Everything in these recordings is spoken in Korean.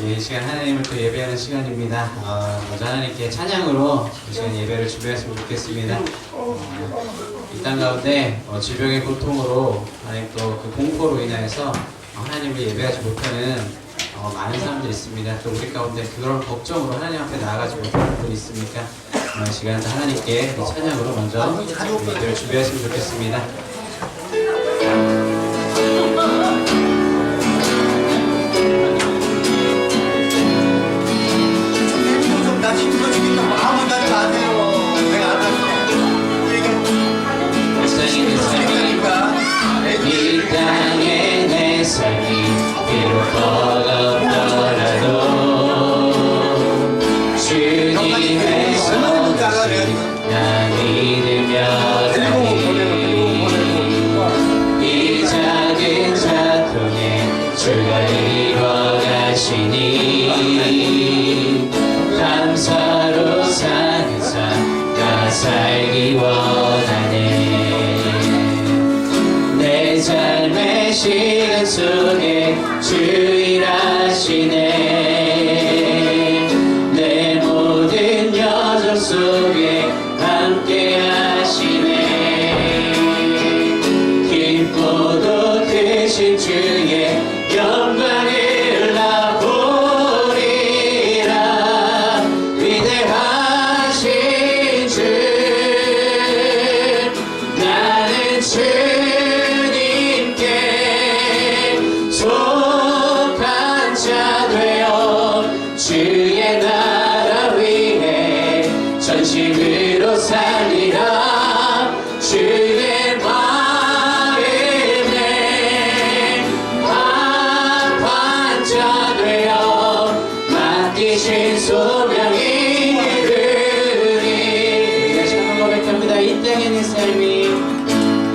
이 시간 하나님을 또 예배하는 시간입니다. 먼저 하나님께 찬양으로 이 시간 예배를 준비했으면 좋겠습니다. 이 땅 가운데 질병의 고통으로 하나님 또 그 공포로 인하여서 하나님을 예배하지 못하는 많은 사람들이 있습니다. 또 우리 가운데 그런 걱정으로 하나님 앞에 나아가지 못하는 분이 있습니까? 이 시간에 하나님께 이 찬양으로 먼저 예배를 준비했으면 좋겠습니다. 나 힘들어 죽겠다. 아무 말 마세요. 내가 알았어. 이 땅에 내 삶이 비록 버겁더라도 주님의 손을 나 믿으며 가니 이 작은 자통에 주가 이뤄가시니 감사로 사는 삶 나 살기 원하네. 내 삶의 시간 속에 주 일하시네. 내 모든 여정 속에 함께 하시네. 깊고도 크신 주의 영광을 나 보리라. 위대하신 주 나는 주님께 속한 자 되어 주의 나라 위해 전심으로 살리라. 주의 마음에 합한 자 되어 맡기신 소명이 이르리. 다시 한번 고백합니다. 이 땅에 내 삶이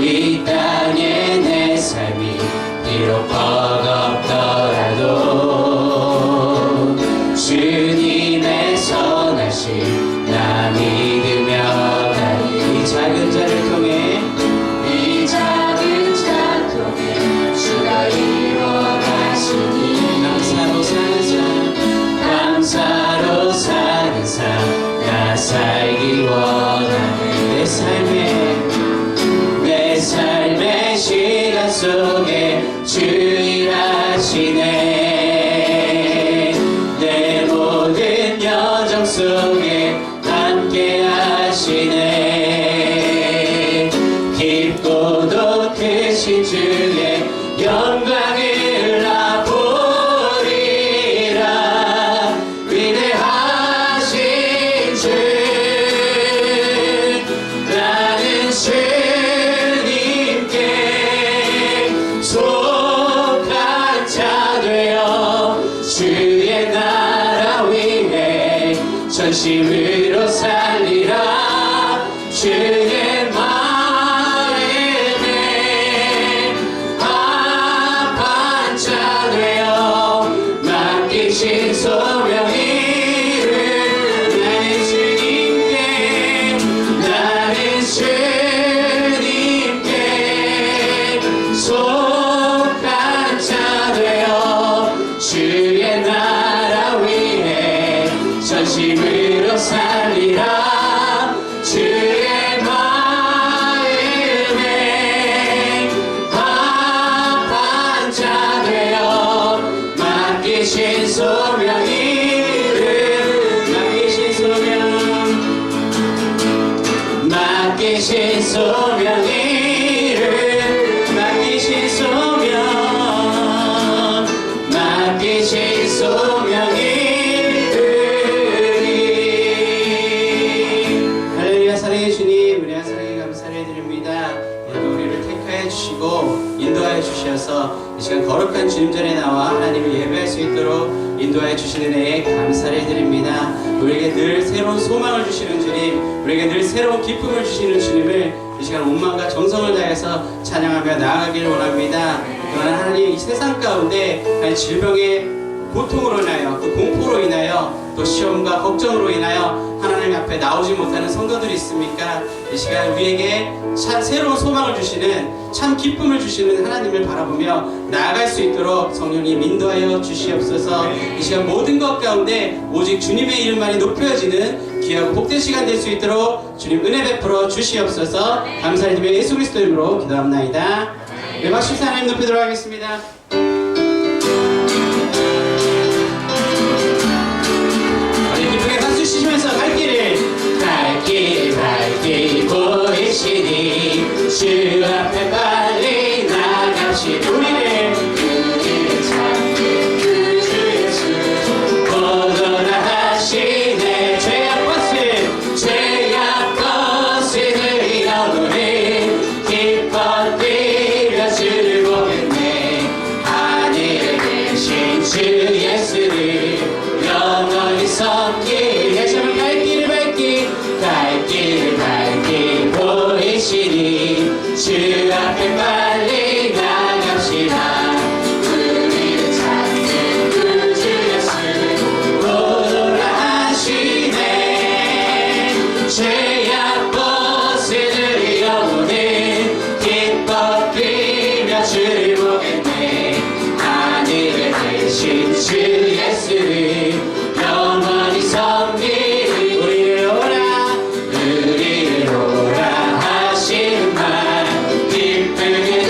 이 땅에 내 삶이 비록 버겁더라도 주님의 선하심 나 믿으며 가니 이 작은 자를 통해 이 작은 자 통해 주가 이뤄가시니 감사로 사는 삶 감사로 사는 삶 나 살기 원하네. 내 삶의 시간 속에 주 일하시네. 내 모든 여정 속에 함께 하시네. 깊고도 크신 주의 영광을 나 보리라. 위대하신 주 나는 주님께 속한 자 되어 주의 나라 위해 전심으로 살리라. 주의 마음에 합한 자 되어 맡기신 소명이 나는 주님께 속한 자 되어 주의 나라 위해 전심으로 살리라. 주의 마음에 합한 자 되어 맡기신 소명이 맡기신 소명이를 맡기신 소명이를 할렐루야. 사랑해 주님, 우리 사랑에 감사를 드립니다. 오늘도 우리를 택하여 주시고 인도하여 주셔서 이 시간 거룩한 주님 전에 나와 하나님을 예배할 수 있도록 인도하여 주시는 은혜에 감사를 드립니다. 우리에게 늘 새로운 소망을 주시는 주님, 우리에게 늘 새로운 기쁨을 주시는 주님을 이 시간 온 마음과 정성을 다해서 찬양하며 나아가기를 원합니다. 그러나 하나님 이 세상 가운데 질병의 고통으로 인하여 그 공포로 인하여 또 시험과 걱정으로 인하여 하나님 앞에 나오지 못하는 성도들이 있습니까? 이 시간 우리에게 새로운 소망을 주시는 참 기쁨을 주시는 하나님을 바라보며 나아갈 수 있도록 성령님 인도하여 주시옵소서. 이 시간 모든 것 가운데 오직 주님의 이름만이 높여지는 귀하고 복된 시간 될 수 있도록 주님 은혜 베풀어 주시옵소서. 감사드리며 예수 그리스도 이름으로 기도합나이다. 네, 박수 치 하나님 높이도록 하겠습니다. 기쁘게 박수 치시면서 갈 길 보이시니 주 앞에 빨리 나갑시다. 우리를 찾는 그 주 예수 보노라 하시네. 죄악 벗으니 영혼을 기뻐 뛰며 주를 보겠네. 하늘에 계신 주 예수를 영원히 섬기리. 다시 한번 갈 길 보이시니 주 앞에 빨리 나갑시다. 우리를 찾는 그 주 예수 보노라 하시네. 죄악 벗으니 영혼을 기뻐 뛰며 주를 보겠네. 하늘에 계신 주 예수를 영원히 섬기리. 우리를 오라 하신 말 기쁘게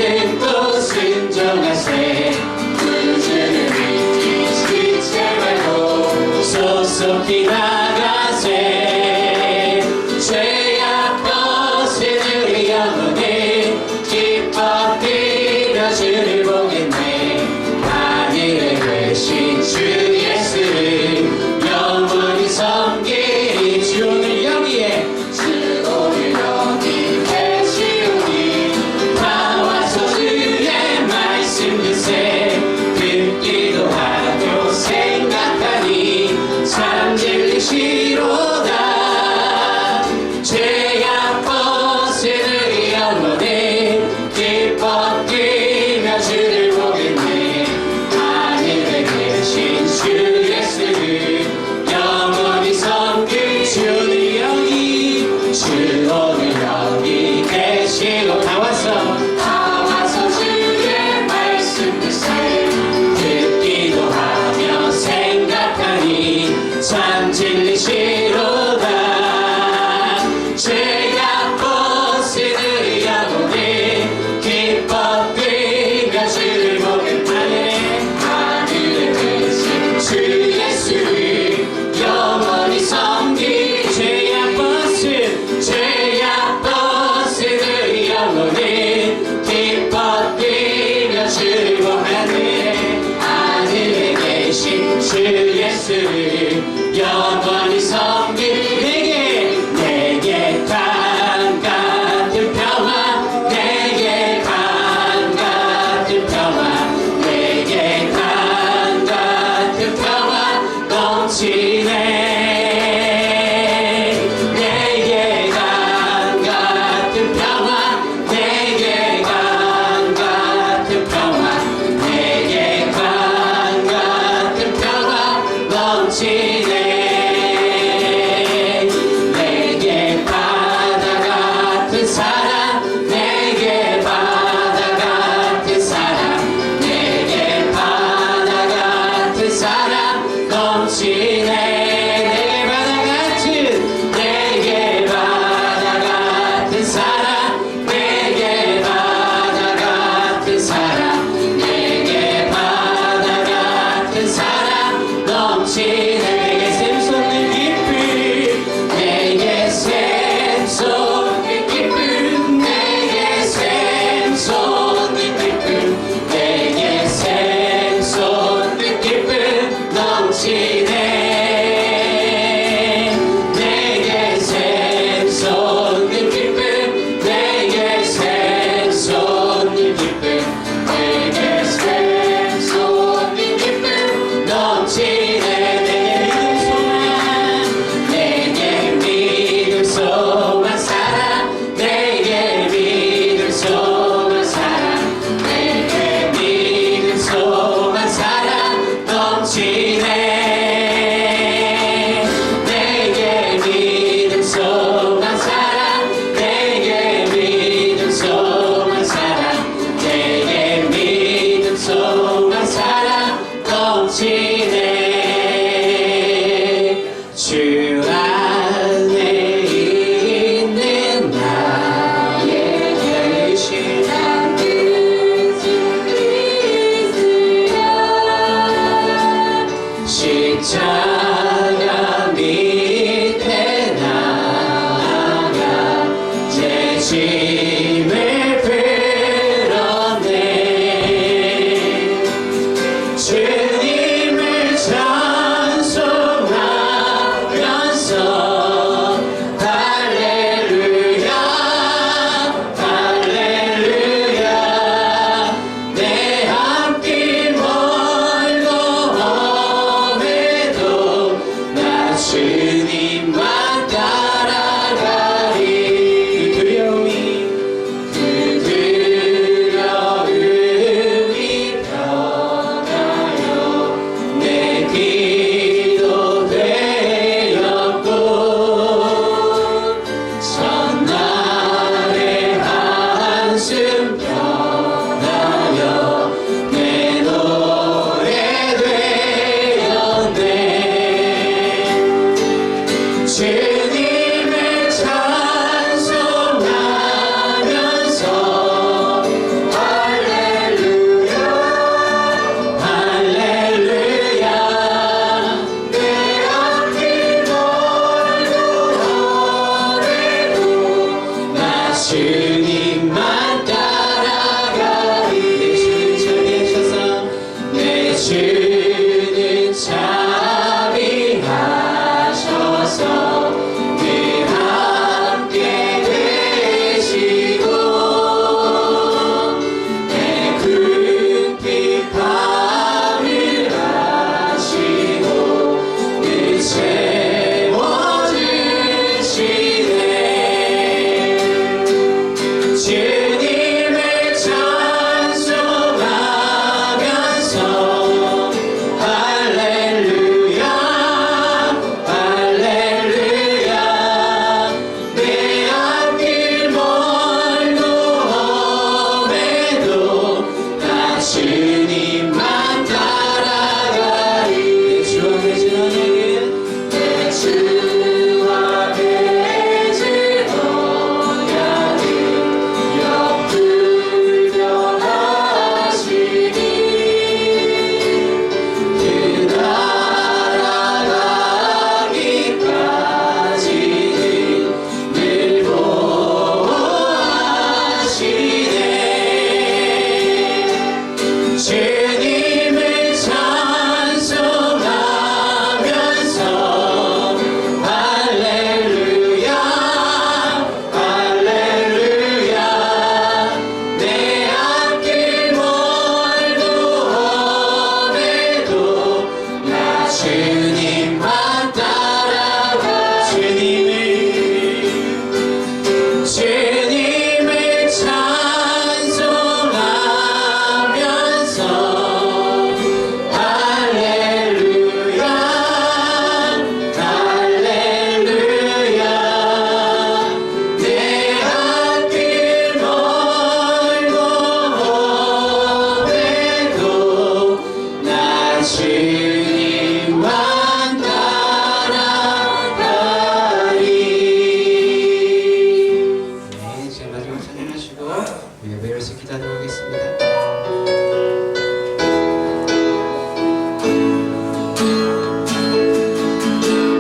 위해서 기도드리겠습니다.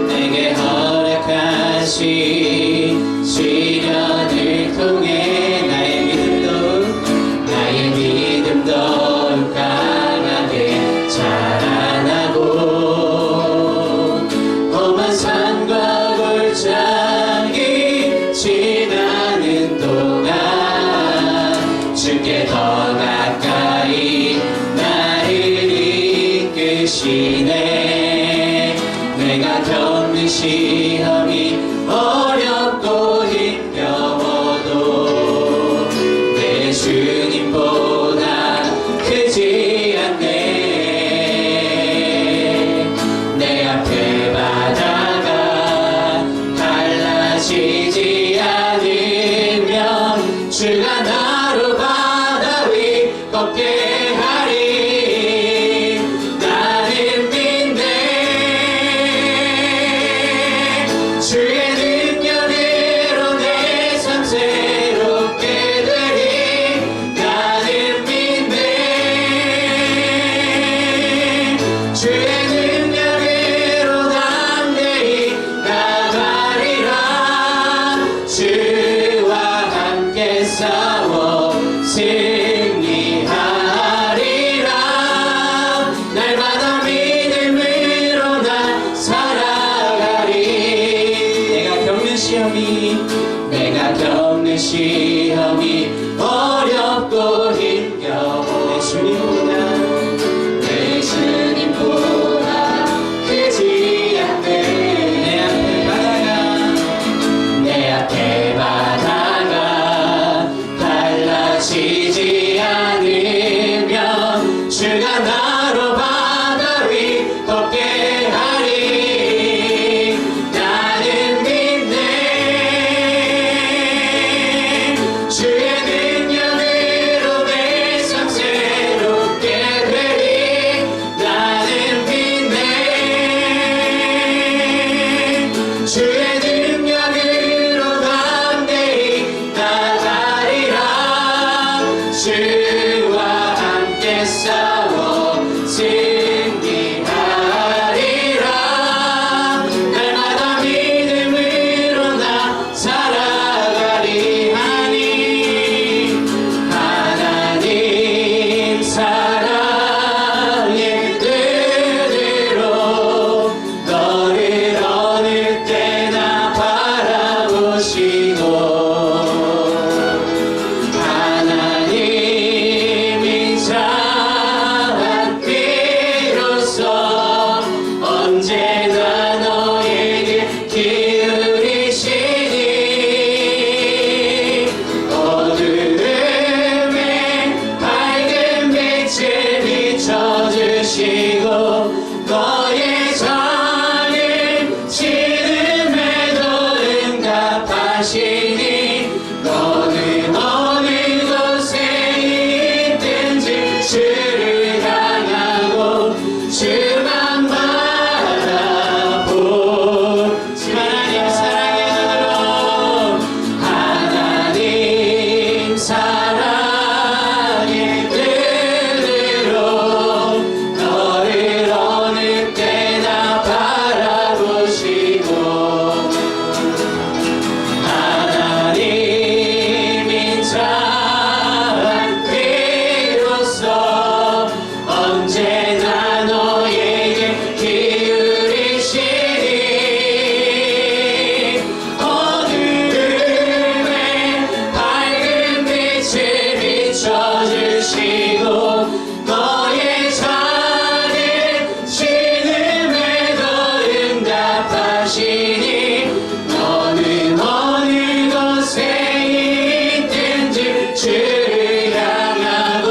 내게 허락하신 시련을 통해 나의 믿음도 강하게 자라나고 험한 산과 골짜기 지나는 동안 주께 더 가까이 나를 이끄시네. 내가 겪는 시험이 어렵고 힘겨워도 내 주님보다 크지 않네. 내 앞에 바다가 갈라지지 않으면 주가 나로 바다 위 걷게 하리. 나는 믿네. 주의 능력으로 내 삶 새롭게 되리. 나는 믿네. 주의 능력으로 담대히 나가리라. 주와 함께 싸워 승리하리라. 날마다 믿음으로 나 살아가리. 내가 겪는 시험이 어렵고 힘겨워 내 주님보다 크지 않네. 내 앞에 바다가 갈라지지 않으면 주가 나로 바다 위 걷게 하리. 나는 믿네. 주의 능력으로 내 삶 새롭게 되리. 나는 믿네. 주의 능력으로 담대히 나가리라. 주와 함께 싸워 승리하리라. 날마다 믿음으로 나 살아가리 하니. 하나님 사랑의 뜻대로 너를 어느 때나 바라보시고 하나님 인자한 비로소 언제나 너에게 기울이시니. 어두움에 밝은 빛을 비춰주시고 너의 작은 시름에도 응답하시니. 너는 어느 곳에 있든지 주를 향하고 주만 바라보지. 하나님 사랑의 눈으로 하나님 사랑의 뜻으로 너를 어느 때나 바라보시고 하나님 인자한 비로소 언제나 너에게 기울이시니. 어두움에 밝은 빛을 비춰주시고 너의 작은 신음에도 응답하시니. 너는 어느 곳에 있든지 주를 향하고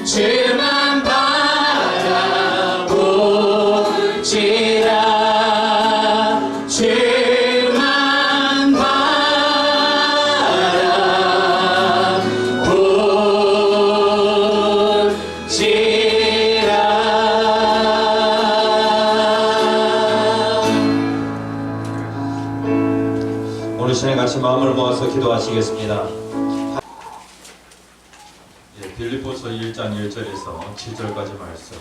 주만 바라보지라. 주만 오늘 시간에 같이 마음을 모아서 기도하시겠습니다. 빌립보서 1장 1절에서 7절까지 말씀.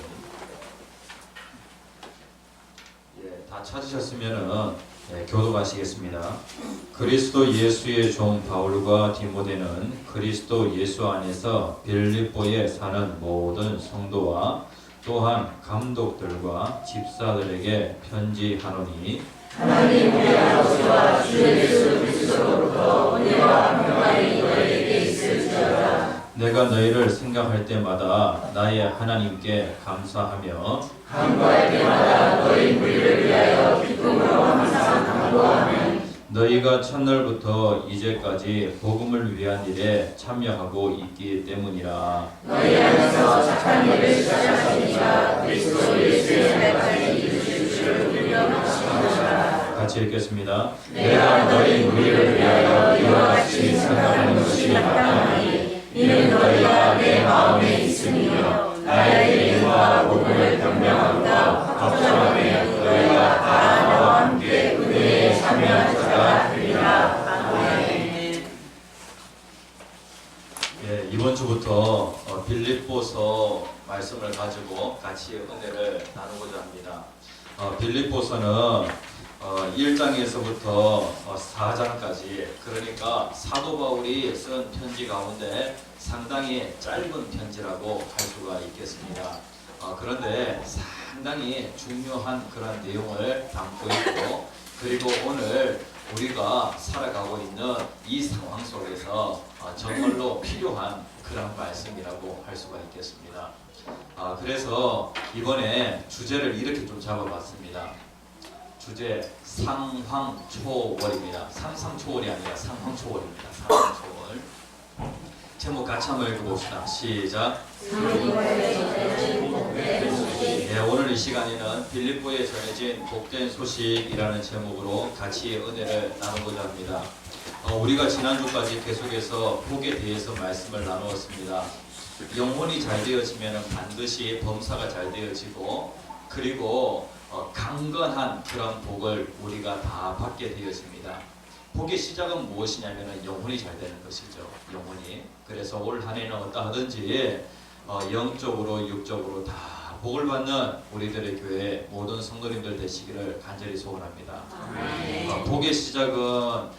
다 찾으셨으면은 교독하시겠습니다. 그리스도 예수의 종 바울과 디모데는 그리스도 예수 안에서 빌립보에 사는 모든 성도와 또한 감독들과 집사들에게 편지하노니 하나님 우리 아버지와 주 예수 그리스도로부터 은혜와 평강이 너희에게 있을지어다. 내가 너희를 생각할 때마다 나의 하나님께 감사하며 간구할 때마다 너희 무리를 위하여 기쁨으로 항상 간구하는 너희가 첫날부터 이제까지 복음을 위한 일에 참여하고 있기 때문이라. 너희 안에서 착한 일을 시작하시니가 그리스도 예수의 날까지 이루실 줄을 우리가 확신하노라. 같이 읽겠습니다. 내가 너희 무리를 위하여 이와 같이 생각하는 것이 마땅하니 이는 너희가 내 마음에 있으며 나의 일과 복음을 변명함과 확정함에 너희가 다 나와 함께 은혜에 참여한 자가 되리라. 아멘. 이번 주부터 빌립보서 말씀을 가지고 같이 은혜를 나누고자 합니다. 빌립보서는 1장에서부터 4장까지, 그러니까 사도 바울이 쓴 편지 가운데 상당히 짧은 편지라고 할 수가 있겠습니다. 그런데 상당히 중요한 그런 내용을 담고 있고, 그리고 오늘 우리가 살아가고 있는 이 상황 속에서 정말로 필요한 그런 말씀이라고 할 수가 있겠습니다. 그래서 이번에 주제를 이렇게 좀 잡아봤습니다. 주제 상황초월입니다. 상상초월이 아니라 상황초월입니다. 상황초월. 제목 같이 한번 읽어봅시다. 시작. 오늘 이 시간에는 빌립보에 전해진 복된 소식이라는 제목으로 같이 은혜를 나누고자 합니다. 우리가 지난주까지 계속해서 복에 대해서 말씀을 나누었습니다. 영혼이 잘 되어지면 반드시 범사가 잘 되어지고, 그리고 강건한 그런 복을 우리가 다 받게 되어집니다. 복의 시작은 무엇이냐면 영혼이 잘 되는 것이죠. 영혼이. 그래서 올 한 해는 어떠하든지 영적으로 육적으로 다 복을 받는 우리들의 교회 모든 성도님들 되시기를 간절히 소원합니다. 복의 시작은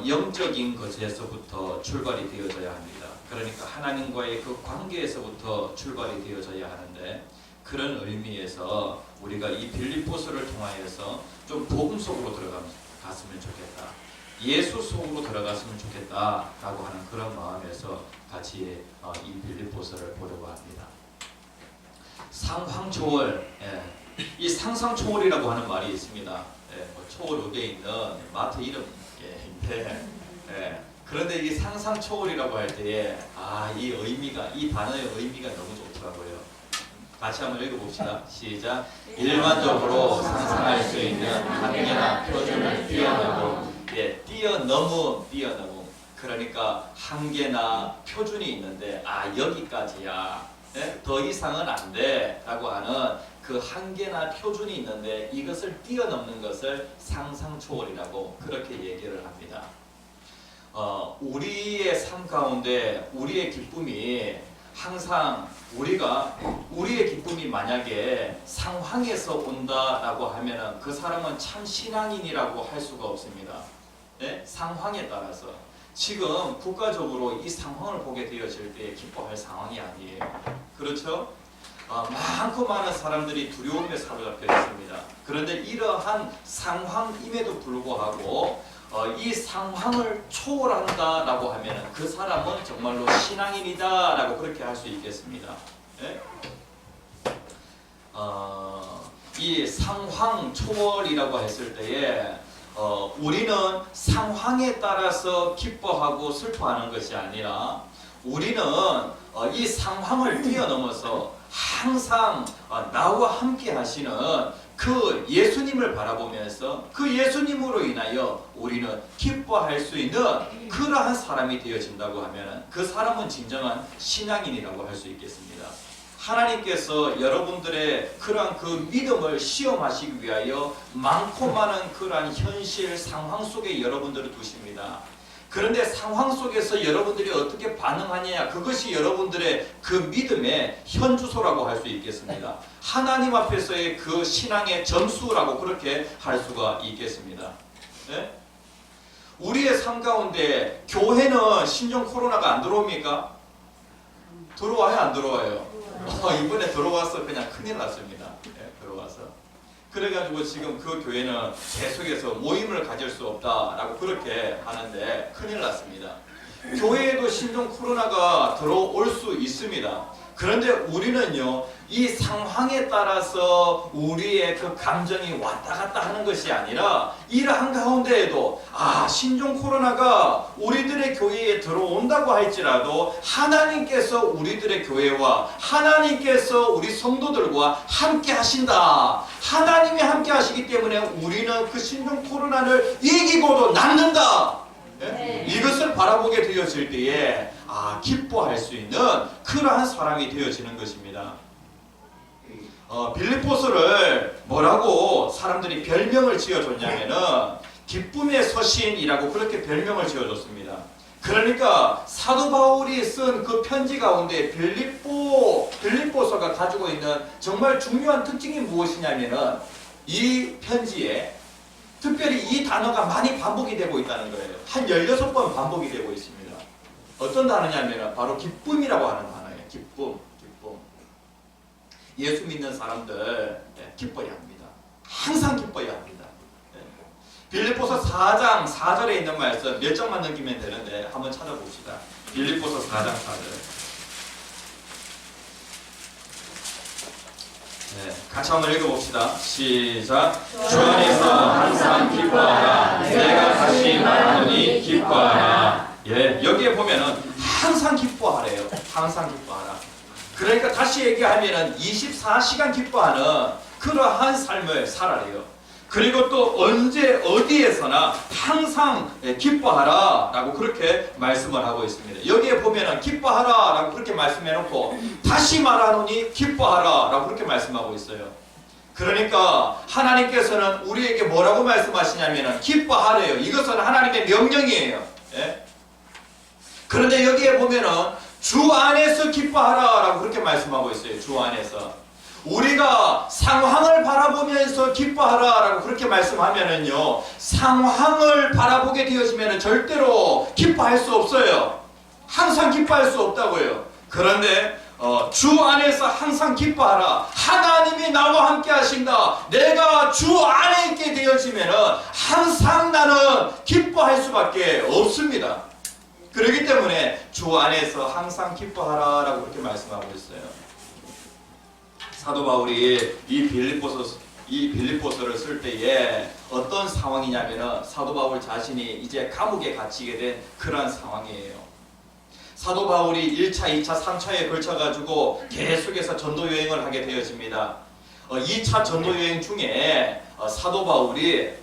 영적인 것에서부터 출발이 되어져야 합니다. 그러니까 하나님과의 그 관계에서부터 출발이 되어져야 하는데, 그런 의미에서 우리가 이 빌립보서를 통하여서 좀 복음 속으로 들어갔으면 좋겠다, 예수 속으로 들어갔으면 좋겠다라고 하는 그런 마음에서 같이 이 빌립보서를 보려고 합니다. 상황초월, 이 상상초월이라고 하는 말이 있습니다. 초월 의대에 있는 마트 이름인데, 그런데 이 상상초월이라고 할 때에 이 의미가, 이 단어의 의미가 너무 좋더라고요. 같이 한번 읽어봅시다. 시작. 일반적으로 상상할 수 있는 한계나 표준을 뛰어넘고, 뛰어넘음. 그러니까 한계나 표준이 있는데 여기까지야, 더 이상은 안 돼 라고 하는 그 한계나 표준이 있는데, 이것을 뛰어넘는 것을 상상초월이라고 그렇게 얘기를 합니다. 우리의 삶 가운데 우리의 기쁨이 항상 우리의 기쁨이 만약에 상황에서 온다라고 하면은 그 사람은 참 신앙인이라고 할 수가 없습니다. 상황에 따라서 지금 국가적으로 이 상황을 보게 되어질 때 기뻐할 상황이 아니에요. 그렇죠? 많고 많은 사람들이 두려움에 사로잡혀 있습니다. 그런데 이러한 상황임에도 불구하고 이 상황을 초월한다라고 하면 그 사람은 정말로 신앙인이다라고 그렇게 할 수 있겠습니다. 이 상황 초월이라고 했을 때에 우리는 상황에 따라서 기뻐하고 슬퍼하는 것이 아니라, 우리는 이 상황을 뛰어넘어서 항상 나와 함께 하시는 그 예수님을 바라보면서 그 예수님으로 인하여 우리는 기뻐할 수 있는 그러한 사람이 되어진다고 하면 그 사람은 진정한 신앙인이라고 할 수 있겠습니다. 하나님께서 여러분들의 그러한 그 믿음을 시험하시기 위하여 많고 많은 그러한 현실 상황 속에 여러분들을 두십니다. 그런데 상황 속에서 여러분들이 어떻게 반응하느냐, 그것이 여러분들의 그 믿음의 현주소라고 할 수 있겠습니다. 하나님 앞에서의 그 신앙의 점수라고 그렇게 할 수가 있겠습니다. 네? 우리의 삶 가운데 교회는 신종 코로나가 안 들어옵니까? 들어와요, 안 들어와요? 이번에 들어와서 그냥 큰일 났습니다. 네, 들어와서. 그래가지고 지금 그 교회는 계속해서 모임을 가질 수 없다라고 그렇게 하는데 큰일 났습니다. 교회에도 신종 코로나가 들어올 수 있습니다. 그런데 우리는요, 이 상황에 따라서 우리의 그 감정이 왔다 갔다 하는 것이 아니라 이러한 가운데에도 신종 코로나가 우리들의 교회에 들어온다고 할지라도 하나님께서 우리들의 교회와 하나님께서 우리 성도들과 함께 하신다. 하나님이 함께 하시기 때문에 우리는 그 신종 코로나를 이기고도 남는다. 네? 이것을 바라보게 되어질 때에 기뻐할 수 있는 그러한 사람이 되어지는 것입니다. 빌립보서를 뭐라고 사람들이 별명을 지어줬냐면은 기쁨의 서신이라고 그렇게 별명을 지어줬습니다. 그러니까 사도 바울이 쓴 그 편지 가운데 빌립보서가 가지고 있는 정말 중요한 특징이 무엇이냐면은 이 편지에 특별히 이 단어가 많이 반복이 되고 있다는 거예요. 한 16번 반복이 되고 있습니다. 어떤 단어냐면 바로 기쁨이라고 하는 단어예요. 기쁨. 예수 믿는 사람들 기뻐야 합니다. 항상 기뻐야 합니다. 빌립보서 4장 4절에 있는 말씀 몇 장만 넘기면 되는데 한번 찾아봅시다. 빌립보서 4장 4절. 같이 한번 읽어봅시다. 시작. 주 안에서 항상 기뻐하라. 내가 다시 말하노니 기뻐하라. 여기에 보면은 항상 기뻐하래요. 항상 기뻐하라. 그러니까 다시 얘기하면은 24시간 기뻐하는 그러한 삶을 살아래요. 그리고 또 언제 어디에서나 항상 기뻐하라 라고 그렇게 말씀을 하고 있습니다. 여기에 보면은 기뻐하라 라고 그렇게 말씀해놓고 다시 말하노니 기뻐하라 라고 그렇게 말씀하고 있어요. 그러니까 하나님께서는 우리에게 뭐라고 말씀하시냐면은 기뻐하래요. 이것은 하나님의 명령이에요. 그런데 여기에 보면은 주 안에서 기뻐하라 라고 그렇게 말씀하고 있어요. 주 안에서. 우리가 상황을 바라보면서 기뻐하라 라고 그렇게 말씀하면은요, 상황을 바라보게 되어지면은 절대로 기뻐할 수 없어요. 항상 기뻐할 수 없다고요. 그런데 주 안에서 항상 기뻐하라. 하나님이 나와 함께 하신다. 내가 주 안에 있게 되어지면은 항상 나는 기뻐할 수밖에 없습니다. 그렇기 때문에 주 안에서 항상 기뻐하라 라고 그렇게 말씀하고 있어요. 사도 바울이 이 빌립보서를 쓸 때에 어떤 상황이냐면은 사도 바울 자신이 이제 감옥에 갇히게 된 그러한 상황이에요. 사도 바울이 1차, 2차, 3차에 걸쳐가지고 계속해서 전도 여행을 하게 되어집니다. 2차 전도 여행 중에 사도 바울이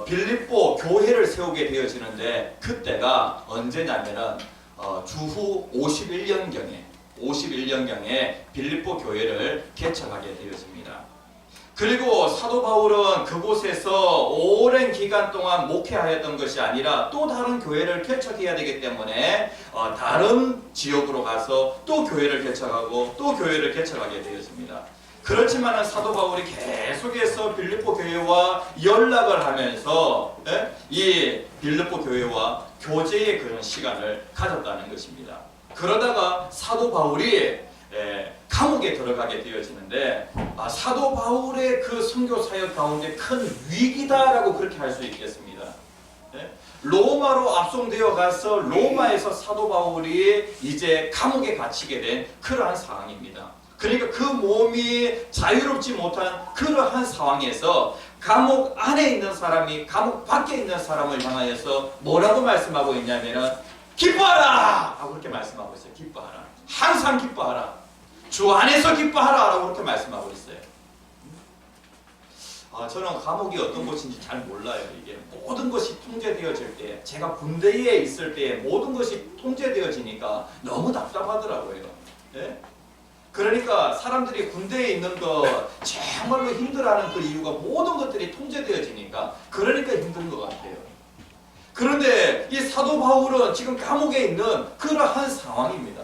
빌립보 교회를 세우게 되어지는데 그때가 언제냐면은 주후 51년경에 빌립보 교회를 개척하게 되어집니다. 그리고 사도 바울은 그곳에서 오랜 기간 동안 목회하였던 것이 아니라 또 다른 교회를 개척해야 되기 때문에 다른 지역으로 가서 또 교회를 개척하고 또 교회를 개척하게 되었습니다. 그렇지만 사도 바울이 계속해서 빌립보 교회와 연락을 하면서 이 빌립보 교회와 교제의 그런 시간을 가졌다는 것입니다. 그러다가 사도 바울이 감옥에 들어가게 되어지는데 사도 바울의 그 선교 사역 가운데 큰 위기다라고 그렇게 할 수 있겠습니다. 로마로 압송되어 가서 로마에서 사도 바울이 이제 감옥에 갇히게 된 그러한 상황입니다. 그러니까 그 몸이 자유롭지 못한 그러한 상황에서 감옥 안에 있는 사람이 감옥 밖에 있는 사람을 향하여서 뭐라고 말씀하고 있냐면은 기뻐하라! 하고 그렇게 말씀하고 있어요. 기뻐하라. 항상 기뻐하라. 주 안에서 기뻐하라! 라고 그렇게 말씀하고 있어요. 저는 감옥이 어떤 곳인지 잘 몰라요. 이게 모든 것이 통제되어질 때, 제가 군대에 있을 때 모든 것이 통제되어지니까 너무 답답하더라고요. 그러니까 사람들이 군대에 있는 거 정말로 힘들어하는 그 이유가 모든 것들이 통제되어지니까 그러니까 힘든 것 같아요. 그런데 이 사도 바울은 지금 감옥에 있는 그러한 상황입니다.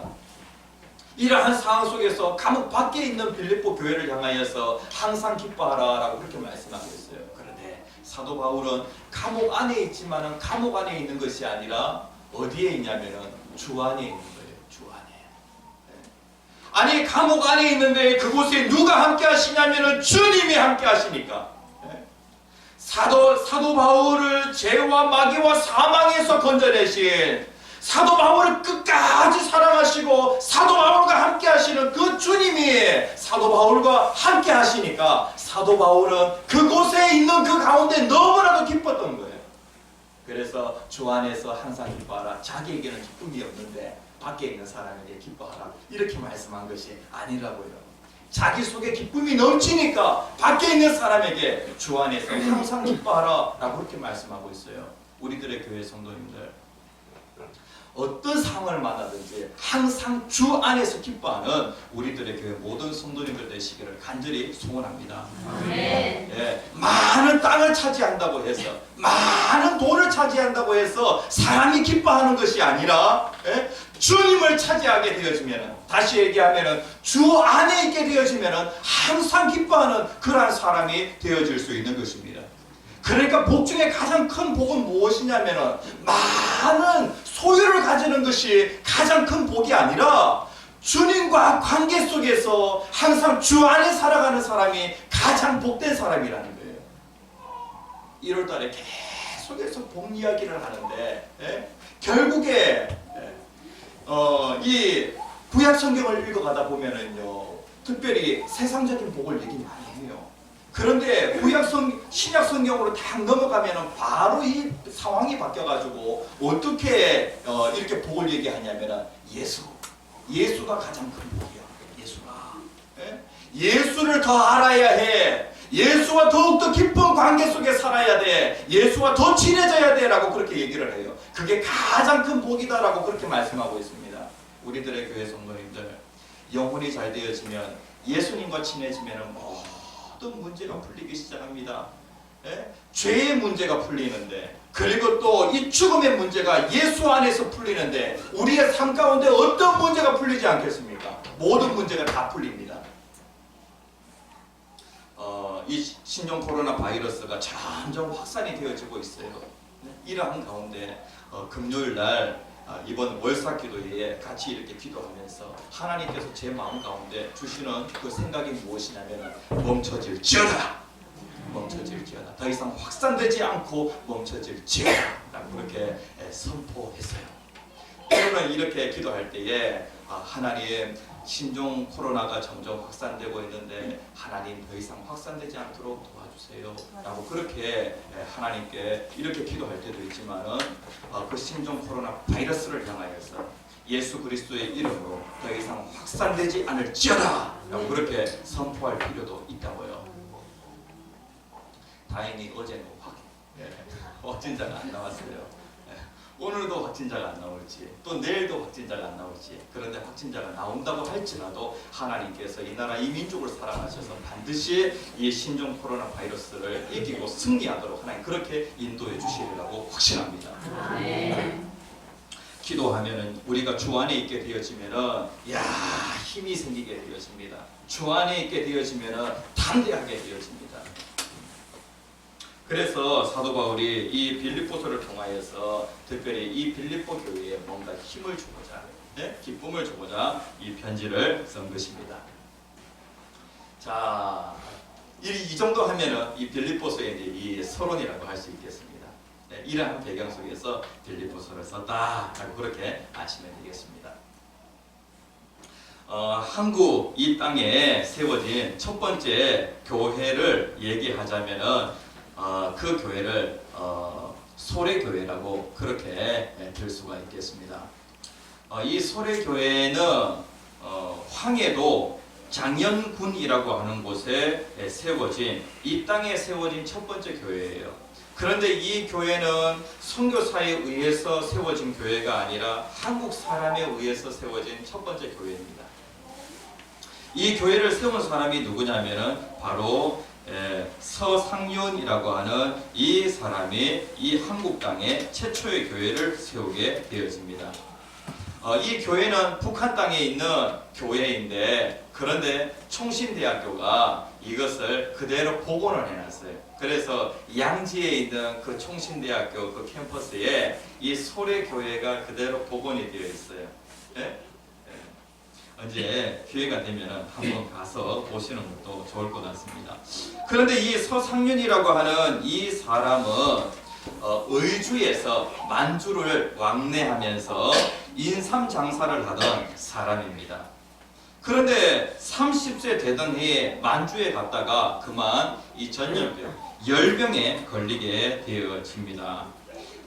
이러한 상황 속에서 감옥 밖에 있는 빌립보 교회를 향하여서 항상 기뻐하라라고 그렇게 말씀하고 있어요. 그런데 사도 바울은 감옥 안에 있지만은 감옥 안에 있는 것이 아니라 어디에 있냐면은 주 안에 있는 거예요. 주 안에. 아니 감옥 안에 있는데 그곳에 누가 함께 하시냐면은 주님이 함께 하시니까. 사도 바울을 죄와 마귀와 사망에서 건져내신 사도 바울을 끝까지 사랑하시고 사도 바울과 함께 하시는 그 주님이 사도 바울과 함께 하시니까 사도 바울은 그곳에 있는 그 가운데 너무나도 기뻤던 거예요. 그래서 주 안에서 항상 기뻐하라. 자기에게는 기쁨이 없는데 밖에 있는 사람에게 기뻐하라. 이렇게 말씀한 것이 아니라고요. 자기 속에 기쁨이 넘치니까 밖에 있는 사람에게 주 안에서 항상 기뻐하라 라고 그렇게 말씀하고 있어요. 우리들의 교회 성도님들, 어떤 상황을 만나든지 항상 주 안에서 기뻐하는 우리들의 교회 모든 성도님들 되시기를 간절히 소원합니다. 많은 땅을 차지한다고 해서, 많은 돈을 차지한다고 해서 사람이 기뻐하는 것이 아니라 주님을 차지하게 되어지면, 다시 얘기하면 주 안에 있게 되어지면 항상 기뻐하는 그러한 사람이 되어질 수 있는 것입니다. 그러니까 복 중에 가장 큰 복은 무엇이냐면 많은 소유를 가지는 것이 가장 큰 복이 아니라 주님과 관계 속에서 항상 주 안에 살아가는 사람이 가장 복된 사람이라는 거예요. 1월 달에 계속해서 복 이야기를 하는데 결국에 이 구약 성경을 읽어가다 보면은요, 특별히 세상적인 복을 얘기 많이 해요. 그런데 신약 성경으로 딱 넘어가면은 바로 이 상황이 바뀌어가지고 어떻게 이렇게 복을 얘기하냐면은 예수가 가장 큰 복이야. 예수를 더 알아야 해. 예수와 더욱더 깊은 관계 속에 살아야 돼. 예수와 더 친해져야 돼 라고 그렇게 얘기를 해요. 그게 가장 큰 복이다라고 그렇게 말씀하고 있습니다. 우리들의 교회 성도님들, 영혼이 잘 되어지면, 예수님과 친해지면 모든 문제가 풀리기 시작합니다. 죄의 문제가 풀리는데, 그리고 또 이 죽음의 문제가 예수 안에서 풀리는데, 우리의 삶 가운데 어떤 문제가 풀리지 않겠습니까? 모든 문제가 다 풀립니다. 이 신종 코로나 바이러스가 점점 확산이 되어지고 있어요. 이러한 가운데 금요일 날 이번 월사기도회에 같이 이렇게 기도하면서 하나님께서 제 마음 가운데 주시는 그 생각이 무엇이냐면 멈춰질지어다. 더 이상 확산되지 않고 멈춰질지어다 라고 그렇게 선포했어요. 오늘은 이렇게 기도할 때에 하나님, 신종 코로나가 점점 확산되고 있는데 하나님 더 이상 확산되지 않도록 도와주세요 라고 그렇게 하나님께 이렇게 기도할 때도 있지만은 그 신종 코로나 바이러스를 향하여서 예수 그리스도의 이름으로 더 이상 확산되지 않을지어다 라고 그렇게 선포할 필요도 있다고요. 다행히 어제는 확진자가 안 나왔어요. 오늘도 확진자가 안 나올지, 또 내일도 확진자가 안 나올지, 그런데 확진자가 나온다고 할지라도 하나님께서 이 나라 이 민족을 사랑하셔서 반드시 이 신종 코로나 바이러스를 이기고 승리하도록 하나님 그렇게 인도해 주시리라고 확신합니다. 기도하면은 우리가 주 안에 있게 되어지면은 힘이 생기게 되어집니다. 주 안에 있게 되어지면은 담대하게 되어집니다. 그래서 사도 바울이 이 빌립보서를 통하여서 특별히 이 빌립보 교회에 뭔가 힘을 주고자, 기쁨을 주고자 이 편지를 쓴 것입니다. 자, 이 정도 하면은 이 빌립보서의 이 서론이라고 할 수 있겠습니다. 이러한 배경 속에서 빌립보서를 썼다라고 그렇게 아시면 되겠습니다. 한국 이 땅에 세워진 첫 번째 교회를 얘기하자면은 그 교회를 소래교회라고 그렇게 들 수가 있겠습니다. 이 소래교회는 황해도 장현군이라고 하는 곳에 세워진, 이 땅에 세워진 첫 번째 교회예요. 그런데 이 교회는 선교사에 의해서 세워진 교회가 아니라 한국 사람에 의해서 세워진 첫 번째 교회입니다. 이 교회를 세운 사람이 누구냐면은 바로 서상윤이라고 하는 이 사람이 이 한국 땅에 최초의 교회를 세우게 되어집니다. 이 교회는 북한 땅에 있는 교회인데, 그런데 총신대학교가 이것을 그대로 복원을 해놨어요. 그래서 양지에 있는 그 총신대학교 그 캠퍼스에 이 소래교회가 그대로 복원이 되어 있어요. 예? 언제 기회가 되면 한번 가서 보시는 것도 좋을 것 같습니다. 그런데 이 서상윤이라고 하는 이 사람은 의주에서 만주를 왕래하면서 인삼 장사를 하던 사람입니다. 그런데 30세 되던 해에 만주에 갔다가 그만 이 전염병, 열병에 걸리게 되어집니다.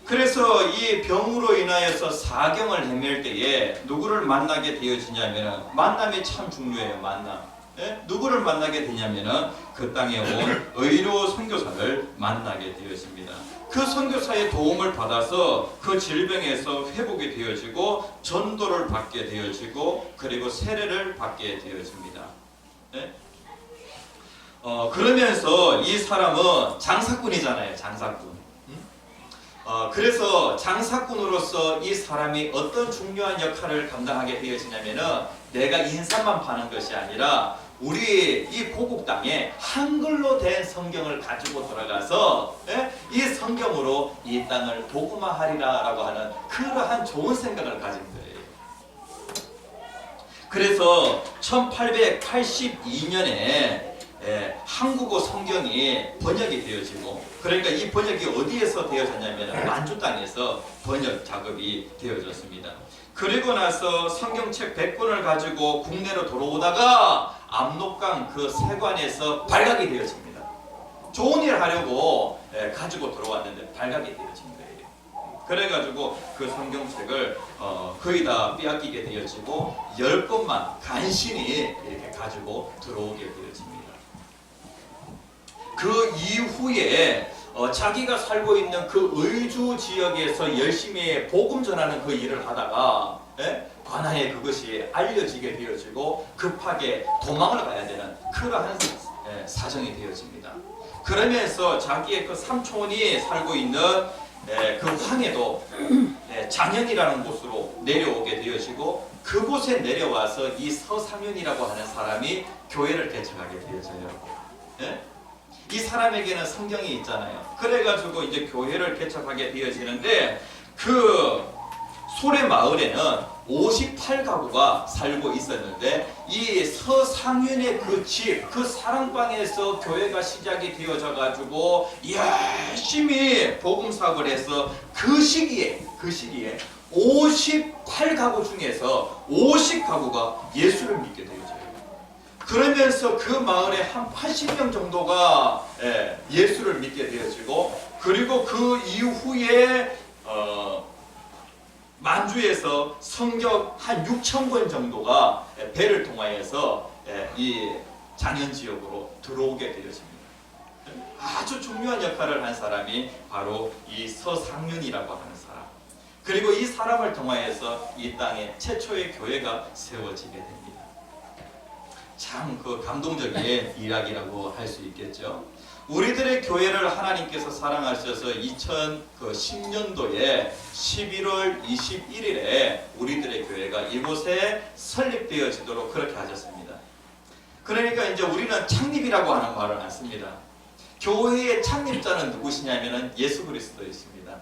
그래서 이 병으로 인하여서 사경을 헤맬 때에 누구를 만나게 되어지냐면, 만남이 참 중요해요. 만남. 예? 누구를 만나게 되냐면은 그 땅에 온 의료 선교사를 만나게 되어집니다. 그 선교사의 도움을 받아서 그 질병에서 회복이 되어지고 전도를 받게 되어지고 그리고 세례를 받게 되어집니다. 예? 그러면서 이 사람은 장사꾼이잖아요. 장사꾼. 그래서 장사꾼으로서 이 사람이 어떤 중요한 역할을 감당하게 되어지냐면은, 내가 인삼만 파는 것이 아니라 우리 이 고국 땅에 한글로 된 성경을 가지고 돌아가서 이 성경으로 이 땅을 복음화하리라라고 하는 그러한 좋은 생각을 가진 거예요. 그래서 1882년에 한국어 성경이 번역이 되어지고, 그러니까 이 번역이 어디에서 되어졌냐면 만주 땅에서 번역 작업이 되어졌습니다. 그리고 나서 성경책 100권을 가지고 국내로 들어오다가 압록강 그 세관에서 발각이 되어집니다. 좋은 일 하려고 가지고 들어왔는데 발각이 되어진 거예요. 그래가지고 그 성경책을 거의 다 빼앗기게 되어지고 10권만 간신히 이렇게 가지고 들어오게 되어집니다. 그 이후에 자기가 살고 있는 그 의주 지역에서 열심히 복음 전하는 그 일을 하다가 관아에 그것이 알려지게 되어지고 급하게 도망을 가야 되는 그러한 사정이 되어집니다. 그러면서 자기의 그 삼촌이 살고 있는 그 황해도 장현이라는 곳으로 내려오게 되어지고, 그곳에 내려와서 이 서상윤이라고 하는 사람이 교회를 개척하게 되어져요. 이 사람에게는 성경이 있잖아요. 그래가지고 이제 교회를 개척하게 되어지는데, 그 소래 마을에는 58가구가 살고 있었는데, 이 서상윤의 그 집, 그 사랑방에서 교회가 시작이 되어져 가지고 열심히 복음 사업을 해서 그 시기에 58가구 중에서 50가구가 예수를 믿게 되어져요. 그러면서 그 마을에 한 80명 정도가 예수를 믿게 되어지고, 그리고 그 이후에 만주에서 성경 한 6,000권 정도가 배를 통하여서 이 장현 지역으로 들어오게 되어집니다. 아주 중요한 역할을 한 사람이 바로 이 서상윤이라고 하는 사람. 그리고 이 사람을 통하여서 이 땅에 최초의 교회가 세워지게 됩니다. 참 그 감동적인 이야기라고 할 수 있겠죠. 우리들의 교회를 하나님께서 사랑하셔서 2010년도에 11월 21일에 우리들의 교회가 이곳에 설립되어지도록 그렇게 하셨습니다. 그러니까 이제 우리는 창립이라고 하는 말을 안 씁니다. 교회의 창립자는 누구시냐면은 예수 그리스도이십니다.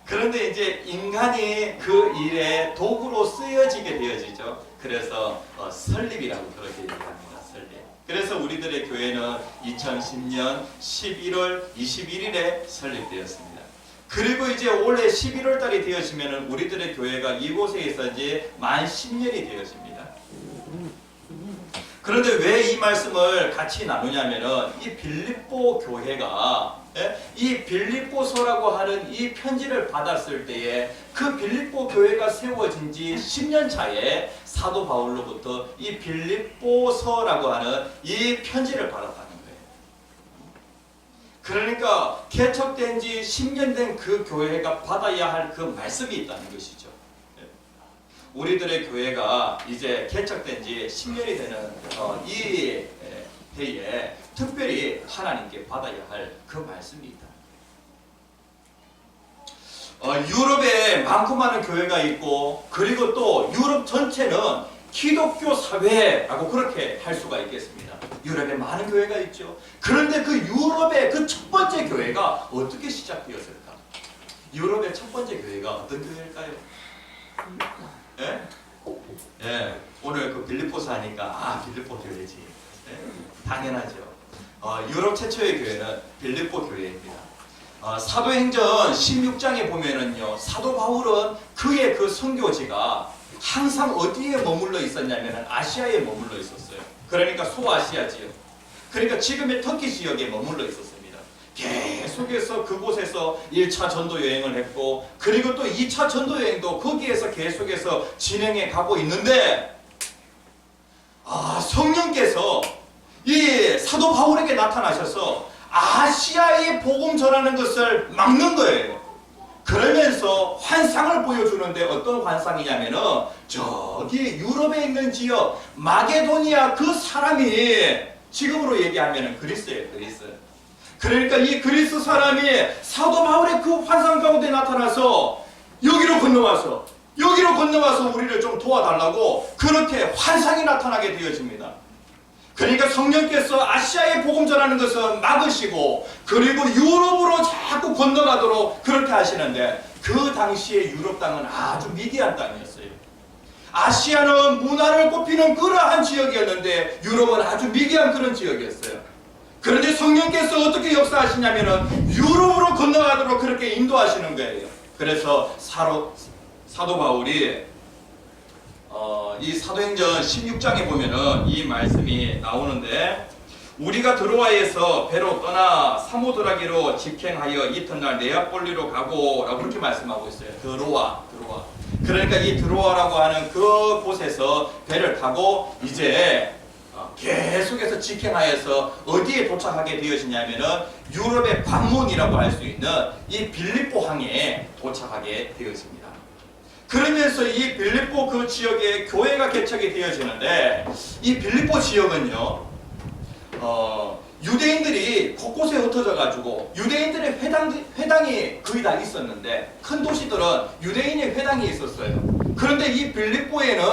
그런데 이제 인간이 그 일에 도구로 쓰여지게 되어지죠. 그래서 설립이라고 그렇게 얘기합니다. 설립. 그래서 우리들의 교회는 2010년 11월 21일에 설립되었습니다. 그리고 이제 올해 11월 달이 되어지면 우리들의 교회가 이곳에 있어 이제 만 10년이 되어집니다. 그런데 왜 이 말씀을 같이 나누냐면은 이 빌립보 교회가 이 빌립보서라고 하는 이 편지를 받았을 때에 그 빌립보 교회가 세워진 지 10년 차에 사도 바울로부터 이 빌립보서라고 하는 이 편지를 받았다는 거예요. 그러니까 개척된 지 10년 된 그 교회가 받아야 할 그 말씀이 있다는 것이죠. 우리들의 교회가 이제 개척된 지 10년이 되는 이 해에 특별히 하나님께 받아야 할 그 말씀입니다. 유럽에 많고 많은 교회가 있고, 그리고 또 유럽 전체는 기독교 사회라고 그렇게 할 수가 있겠습니다. 유럽에 많은 교회가 있죠. 그런데 그 유럽의 그 첫 번째 교회가 어떻게 시작되었을까? 유럽의 첫 번째 교회가 어떤 교회일까요? 예? 예, 오늘 그 빌립보서 하니까 빌립보 교회지. 예? 당연하죠. 유럽 최초의 교회는 빌립보 교회입니다. 사도행전 16장에 보면은요, 사도 바울은 그의 그 선교지가 항상 어디에 머물러 있었냐면 아시아에 머물러 있었어요. 그러니까 소아시아 지역, 그러니까 지금의 터키 지역에 머물러 있었습니다. 계속해서 그곳에서 1차 전도 여행을 했고, 그리고 또 2차 전도 여행도 거기에서 계속해서 진행해 가고 있는데, 성령께서 이 사도 바울에게 나타나셔서 아시아에 복음 전하는 것을 막는 거예요. 그러면서 환상을 보여주는데, 어떤 환상이냐면은 저기 유럽에 있는 지역 마게도니아 그 사람이, 지금으로 얘기하면은 그리스예요, 그리스. 그러니까 이 그리스 사람이 사도 바울의 그 환상 가운데 나타나서 여기로 건너와서 우리를 좀 도와달라고 그렇게 환상이 나타나게 되어집니다. 그러니까 성령께서 아시아에 복음 전하는 것은 막으시고, 그리고 유럽으로 자꾸 건너가도록 그렇게 하시는데, 그 당시에 유럽 땅은 아주 미개한 땅이었어요. 아시아는 문화를 꼽히는 그러한 지역이었는데, 유럽은 아주 미개한 그런 지역이었어요. 그런데 성령께서 어떻게 역사하시냐면은 유럽으로 건너가도록 그렇게 인도하시는 거예요. 그래서 사도 바울이 이 사도행전 16장에 보면은 이 말씀이 나오는데, 우리가 드로아에서 배로 떠나 사모드라기로 직행하여 이튿날 네아폴리로 가고 라고 그렇게 말씀하고 있어요. 드로아. 그러니까 이 드로아라고 하는 그 곳에서 배를 타고 이제 계속해서 직행하여서 어디에 도착하게 되어지냐면은 유럽의 관문이라고 할 수 있는 이 빌립보 항에 도착하게 되어집니다. 그러면서 이 빌립보 그 지역에 교회가 개척이 되어지는데, 이 빌립보 지역은요, 유대인들이 곳곳에 흩어져 가지고 유대인들의 회당이 거의 다 있었는데, 큰 도시들은 유대인의 회당이 있었어요. 그런데 이 빌립보에는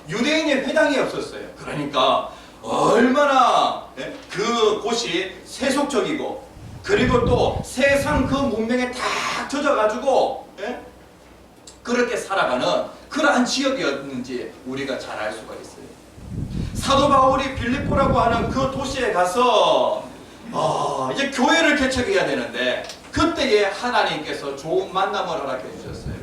유대인의 회당이 없었어요. 그러니까 얼마나 그 곳이 세속적이고, 그리고 또 세상 그 문명에 다 젖어 가지고 그렇게 살아가는 그러한 지역이었는지 우리가 잘 알 수가 있어요. 사도 바울이 빌립보라고 하는 그 도시에 가서 이제 교회를 개척해야 되는데, 그때에 하나님께서 좋은 만남을 허락해 주셨어요.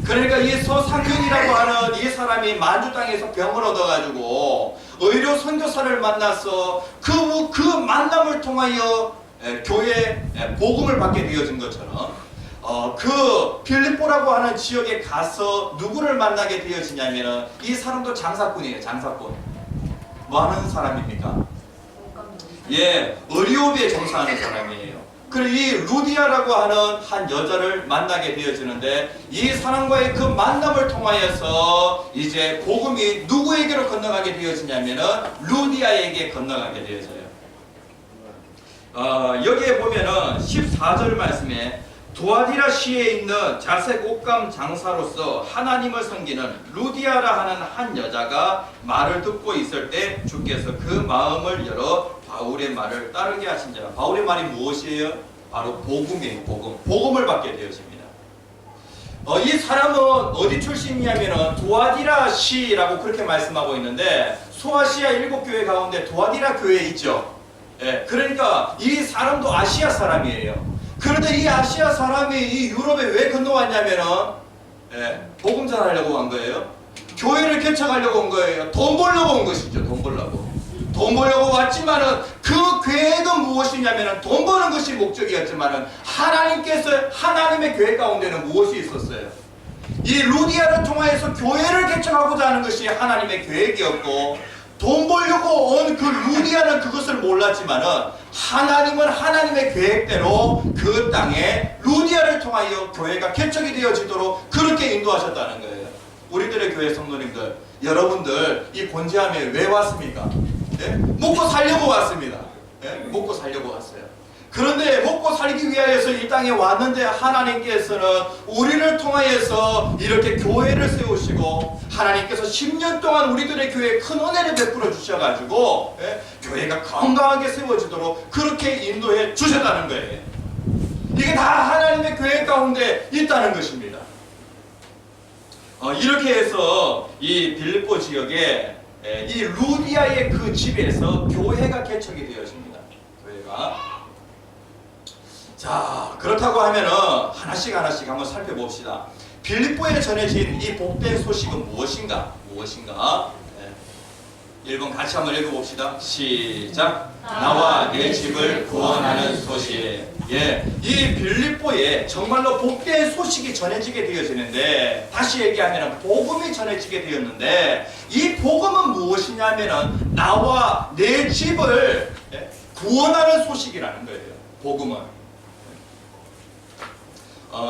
그러니까 이 서상균이라고 하는 이 사람이 만주 땅에서 병을 얻어가지고 의료 선교사를 만나서 그 만남을 통하여 교회 복음을 받게 되어진 것처럼, 그 빌립보라고 하는 지역에 가서 누구를 만나게 되어지냐면은, 이 사람도 장사꾼이에요. 장사꾼. 뭐 하는 사람입니까? 예, 의료업에 종사하는 사람이에요. 그리고 이 루디아라고 하는 한 여자를 만나게 되어지는데, 이 사람과의 그 만남을 통하여서 이제 복음이 누구에게로 건너가게 되어지냐면은 루디아에게 건너가게 되어져요. 여기에 보면은 14절 말씀에 두아디라 시에 있는 자색 옷감 장사로서 하나님을 섬기는 루디아라 하는 한 여자가 말을 듣고 있을 때 주께서 그 마음을 열어 바울의 말을 따르게 하신지라. 바울의 말이 무엇이에요? 바로 복음이에요. 복음을 받게 되어집니다. 이 사람은 어디 출신이냐면은 두아디라 시라고 그렇게 말씀하고 있는데, 소아시아 7교회 가운데 두아디라 교회 있죠. 예, 그러니까 이 사람도 아시아 사람이에요. 그런데 이 아시아 사람이 이 유럽에 왜 건너왔냐면은 복음 전하려고 간 거예요. 교회를 개척하려고 온 거예요. 돈 벌려고 온 것이죠. 돈 벌려고 왔지만은 그 계획은 무엇이냐면은 돈 버는 것이 목적이었지만은 하나님의 계획 가운데는 무엇이 있었어요? 이 루디아를 통하여서 교회를 개척하고자 하는 것이 하나님의 계획이었고, 돈 벌려고 온 그 루디아는 그것을 몰랐지만은 하나님은 하나님의 계획대로 그 땅에 루디아를 통하여 교회가 개척이 되어지도록 그렇게 인도하셨다는 거예요. 우리들의 교회 성도님들, 여러분들 이 곤지암에 왜 왔습니까? 먹고 살려고 왔습니다. 먹고 살려고 왔어요. 그런데 먹고 살기 위하여서 이 땅에 왔는데 하나님께서는 우리를 통하여서 이렇게 교회를 세우시고 하나님께서 10년 동안 우리들의 교회에 큰 은혜를 베풀어 주셔가지고 교회가 건강하게 세워지도록 그렇게 인도해 주셨다는 거예요. 이게 다 하나님의 교회 가운데 있다는 것입니다. 이렇게 해서 이 빌립보 지역에 이 루디아의 그 집에서 교회가 개척이 되어집니다. 교회가. 자, 그렇다고 하면은 하나씩 한번 살펴봅시다. 빌립보에 전해진 이 복된 소식은 무엇인가? 1번 같이 한번 읽어봅시다. 시작. 나와 내 집을 구원하는 소식. 이 빌립보에 정말로 복된 소식이 전해지게 되어지는데, 다시 얘기하면 복음이 전해지게 되었는데, 이 복음은 무엇이냐면은 나와 내 집을 구원하는 소식이라는 거예요. 복음은.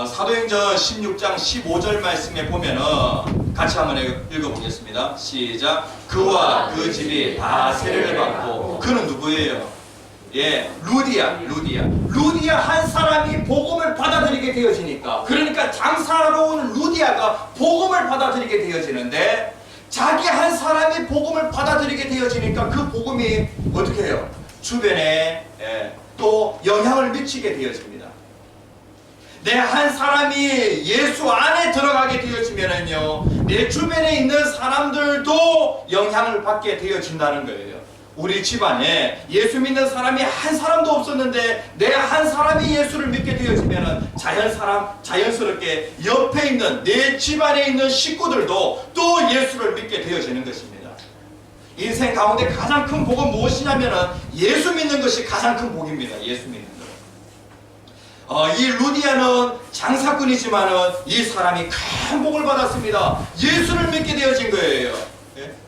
사도행전 16장 15절 말씀에 보면은 같이 한번 읽어보겠습니다. 시작. 그와 그 집이 다 세례를 받고, 그는 누구예요? 루디아 한 사람이 복음을 받아들이게 되어지니까, 그러니까 장사하러 온 루디아가 복음을 받아들이게 되어지는데, 자기 한 사람이 복음을 받아들이게 되어지니까 그 복음이 어떻게 해요? 주변에 또 영향을 미치게 되어집니다. 내 한 사람이 예수 안에 들어가게 되어지면은요, 내 주변에 있는 사람들도 영향을 받게 되어진다는 거예요. 우리 집안에 예수 믿는 사람이 한 사람도 없었는데 내 한 사람이 예수를 믿게 되어지면은 자연스럽게 옆에 있는 내 집안에 있는 식구들도 또 예수를 믿게 되어지는 것입니다. 인생 가운데 가장 큰 복은 무엇이냐면은 예수 믿는 것이 가장 큰 복입니다. 예수 믿는 것. 이 루디아는 장사꾼이지만은 이 사람이 큰 복을 받았습니다. 예수를 믿게 되어진 거예요.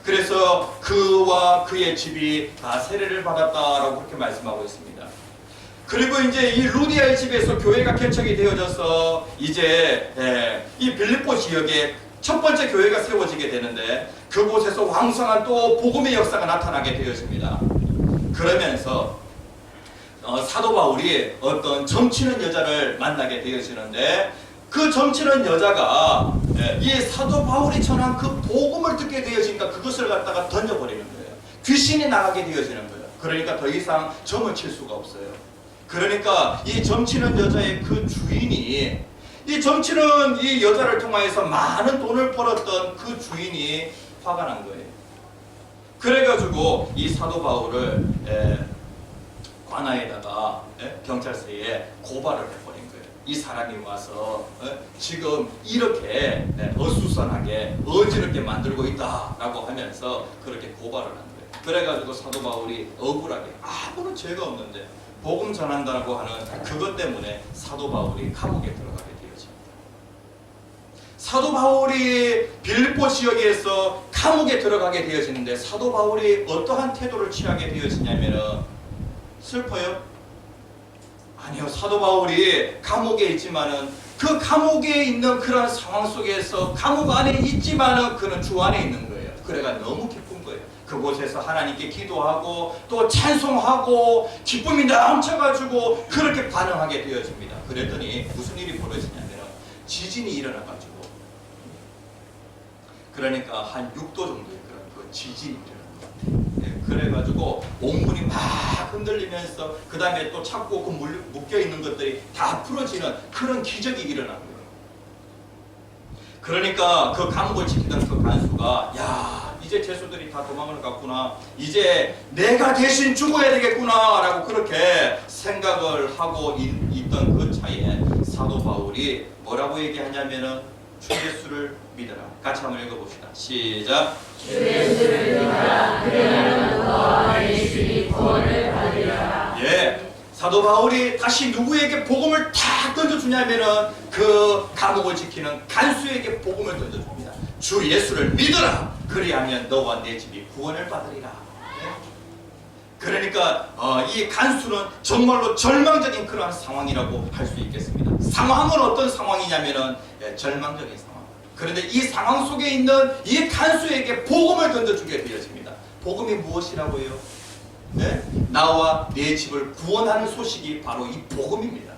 그래서 그와 그의 집이 다 세례를 받았다라고 그렇게 말씀하고 있습니다. 그리고 이제 이 루디아의 집에서 교회가 개척이 되어져서 이제 이 빌립보 지역에 첫 번째 교회가 세워지게 되는데, 그곳에서 왕성한 또 복음의 역사가 나타나게 되어집니다. 그러면서 사도 바울이 어떤 점치는 여자를 만나게 되어지는데, 그 점치는 여자가 이 사도 바울이 전한 그 복음을 듣게 되어지니까 그것을 갖다가 던져버리는 거예요. 귀신이 나가게 되어지는 거예요. 그러니까 더 이상 점을 칠 수가 없어요. 그러니까 이 점치는 여자의 그 주인이, 이 점치는 이 여자를 통하여서 많은 돈을 벌었던 그 주인이 화가 난 거예요. 그래가지고 이 사도 바울을 관아에다가 경찰서에 고발을 해버린 거예요. 이 사람이 와서 지금 이렇게 어수선하게 어지럽게 만들고 있다라고 하면서 그렇게 고발을 한 거예요. 그래가지고 사도 바울이 억울하게, 아무런 죄가 없는데 복음 전한다고 하는 그것 때문에 사도 바울이 감옥에 들어가게 되어집니다. 사도 바울이 빌립보 지역에서 감옥에 들어가게 되어지는데, 사도 바울이 어떠한 태도를 취하게 되어지냐면은, 슬퍼요? 아니요. 사도 바울이 감옥에 있지만은 그 감옥에 있는 그런 상황 속에서 감옥 안에 있지만은 그는 주 안에 있는 거예요. 그래가 너무 기쁜 거예요. 그곳에서 하나님께 기도하고 또 찬송하고 기쁨이 넘쳐가지고 그렇게 반응하게 되어집니다. 그랬더니 무슨 일이 벌어지냐면 지진이 일어나가지고, 그러니까 한 6도 정도의 그런 그 지진이 일어나요. 그래가지고 온문이 막 흔들리면서 그 다음에 또 자꾸 그 묶여있는 것들이 다 풀어지는 그런 기적이 일어난 거예요. 그러니까 그 감옥을 지키던 그 간수가, 야, 이제 죄수들이 다 도망을 갔구나, 이제 내가 대신 죽어야 되겠구나 라고 그렇게 생각을 하고 있던 그 차에 사도 바울이 뭐라고 얘기하냐면은 주 예수를 믿어라. 같이 한번 읽어봅시다. 시작. 주 예수를 믿어라. 그러면 너와 내 집이 구원을 받으리라. 사도 바울이 다시 누구에게 복음을 탁 던져주냐면은 그 감옥을 지키는 간수에게 복음을 던져줍니다. 주 예수를 믿어라. 그리하면 너와 내 집이 구원을 받으리라. 그러니까 이 간수는 정말로 절망적인 그러한 상황이라고 할 수 있겠습니다. 상황은 어떤 상황이냐면은 절망적인 상황. 그런데 이 상황 속에 있는 이 간수에게 복음을 던져주게 되어집니다. 복음이 무엇이라고요? 네? 나와 내 집을 구원하는 소식이 바로 이 복음입니다.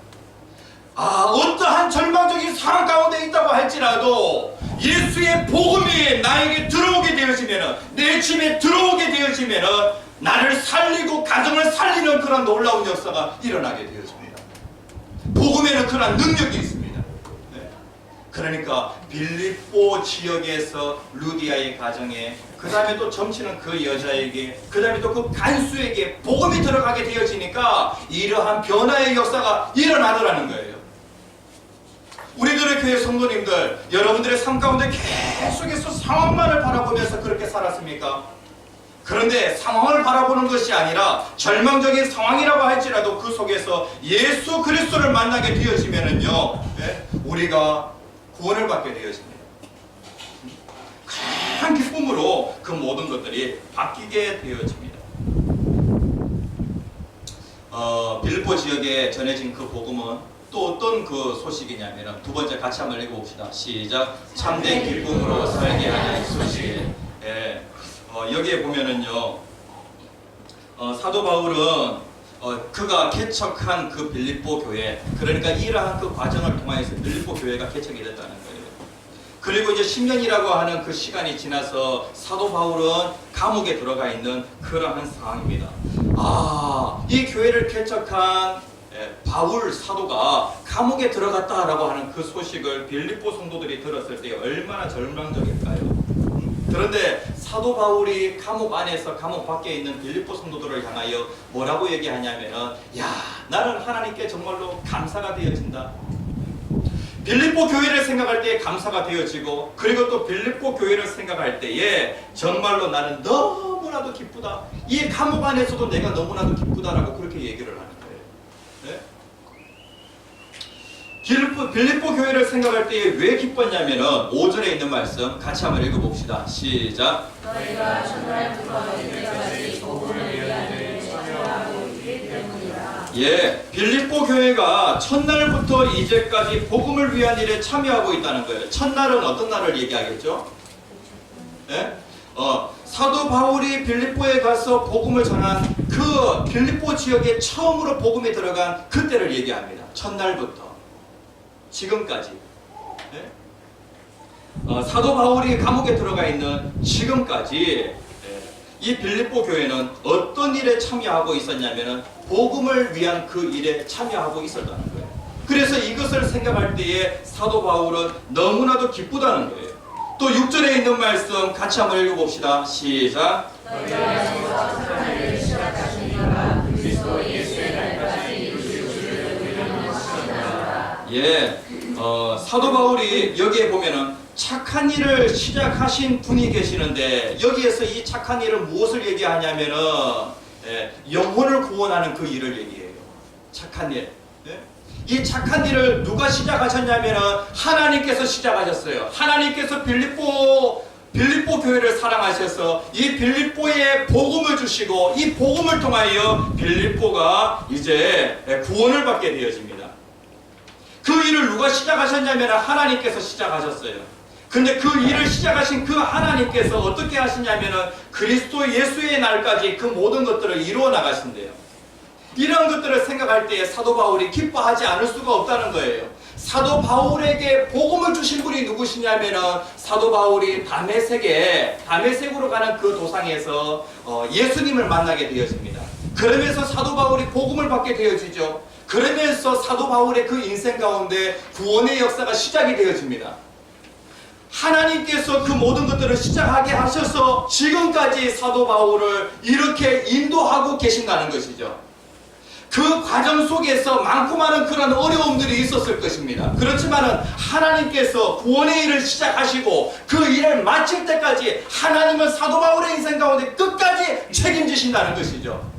어떠한 절망적인 상황 가운데 있다고 할지라도 예수의 복음이 나에게 들어오게 되어지면은, 내 집에 들어오게 되어지면은 나를 살리고 가정을 살리는 그런 놀라운 역사가 일어나게 되어집니다. 복음에는 그런 능력이 있습니다. 네. 그러니까 빌립보 지역에서 루디아의 가정에, 그 다음에 또 점치는 그 여자에게, 그 다음에 또 그 간수에게 복음이 들어가게 되어지니까 이러한 변화의 역사가 일어나더라는 거예요. 우리들의 교회 성도님들, 여러분들의 삶 가운데 계속해서 상황만을 바라보면서 그렇게 살았습니까? 그런데 상황을 바라보는 것이 아니라 절망적인 상황이라고 할지라도 그 속에서 예수 그리스도를 만나게 되어지면은요, 우리가 구원을 받게 되어집니다. 큰 기쁨으로 그 모든 것들이 바뀌게 되어집니다. 빌립보 지역에 전해진 그 복음은 또 어떤 그 소식이냐면, 두 번째 같이 한번 읽어봅시다. 시작. 참된 기쁨으로 살게 하는 소식. 여기에 보면은요, 사도 바울은 그가 개척한 그 빌립보 교회, 그러니까 이러한 그 과정을 통해서 빌립보 교회가 개척이 됐다는 거예요. 그리고 이제 10년이라고 하는 그 시간이 지나서 사도 바울은 감옥에 들어가 있는 그러한 상황입니다. 이 교회를 개척한 바울 사도가 감옥에 들어갔다라고 하는 그 소식을 빌립보 성도들이 들었을 때 얼마나 절망적일까요? 그런데 사도 바울이 감옥 안에서 감옥 밖에 있는 빌립보 성도들을 향하여 뭐라고 얘기하냐면은, 나는 하나님께 정말로 감사가 되어진다. 빌립보 교회를 생각할 때에 감사가 되어지고, 그리고 또 빌립보 교회를 생각할 때에 정말로 나는 너무나도 기쁘다. 이 감옥 안에서도 내가 너무나도 기쁘다라고 그렇게 얘기를 하는 거예요. 네? 빌립보 교회를 생각할 때에 왜 기뻤냐면은 5절에 있는 말씀 같이 한번 읽어봅시다. 시작. 너희가 첫날부터 이제까지 복음을 위한 일에 참여하고 있기 때문이라. 빌립보 교회가 첫날부터 이제까지 복음을 위한 일에 참여하고 있다는 거예요. 첫날은 어떤 날을 얘기하겠죠? 사도 바울이 빌립보에 가서 복음을 전한 그 빌립보 지역에 처음으로 복음이 들어간 그때를 얘기합니다. 첫날부터 지금까지. 사도 바울이 감옥에 들어가 있는 지금까지 이 빌립보 교회는 어떤 일에 참여하고 있었냐면은 복음을 위한 그 일에 참여하고 있었다는 거예요. 그래서 이것을 생각할 때에 사도 바울은 너무나도 기쁘다는 거예요. 또 6절에 있는 말씀 같이 한번 읽어봅시다. 시작. 너희가 안에서 착한 일을 시작하신 이가 그리스도 예수의 날까지 이루실 줄을 우리는 확신하노라. 사도 바울이 여기에 보면은 착한 일을 시작하신 분이 계시는데, 여기에서 이 착한 일은 무엇을 얘기하냐면은 영혼을 구원하는 그 일을 얘기해요. 착한 일. 이 착한 일을 누가 시작하셨냐면은 하나님께서 시작하셨어요. 하나님께서 빌립보 교회를 사랑하셔서 이 빌립보에 복음을 주시고, 이 복음을 통하여 빌립보가 이제 구원을 받게 되어집니다. 그 일을 누가 시작하셨냐면 하나님께서 시작하셨어요. 근데 그 일을 시작하신 그 하나님께서 어떻게 하시냐면은 그리스도 예수의 날까지 그 모든 것들을 이루어 나가신대요. 이런 것들을 생각할 때에 사도 바울이 기뻐하지 않을 수가 없다는 거예요. 사도 바울에게 복음을 주신 분이 누구시냐면은 사도 바울이 다메섹으로 가는 그 도상에서 예수님을 만나게 되어집니다. 그러면서 사도 바울이 복음을 받게 되어지죠. 그러면서 사도 바울의 그 인생 가운데 구원의 역사가 시작이 되어집니다. 하나님께서 그 모든 것들을 시작하게 하셔서 지금까지 사도 바울을 이렇게 인도하고 계신다는 것이죠. 그 과정 속에서 많고 많은 그런 어려움들이 있었을 것입니다. 그렇지만은 하나님께서 구원의 일을 시작하시고 그 일을 마칠 때까지 하나님은 사도 바울의 인생 가운데 끝까지 책임지신다는 것이죠.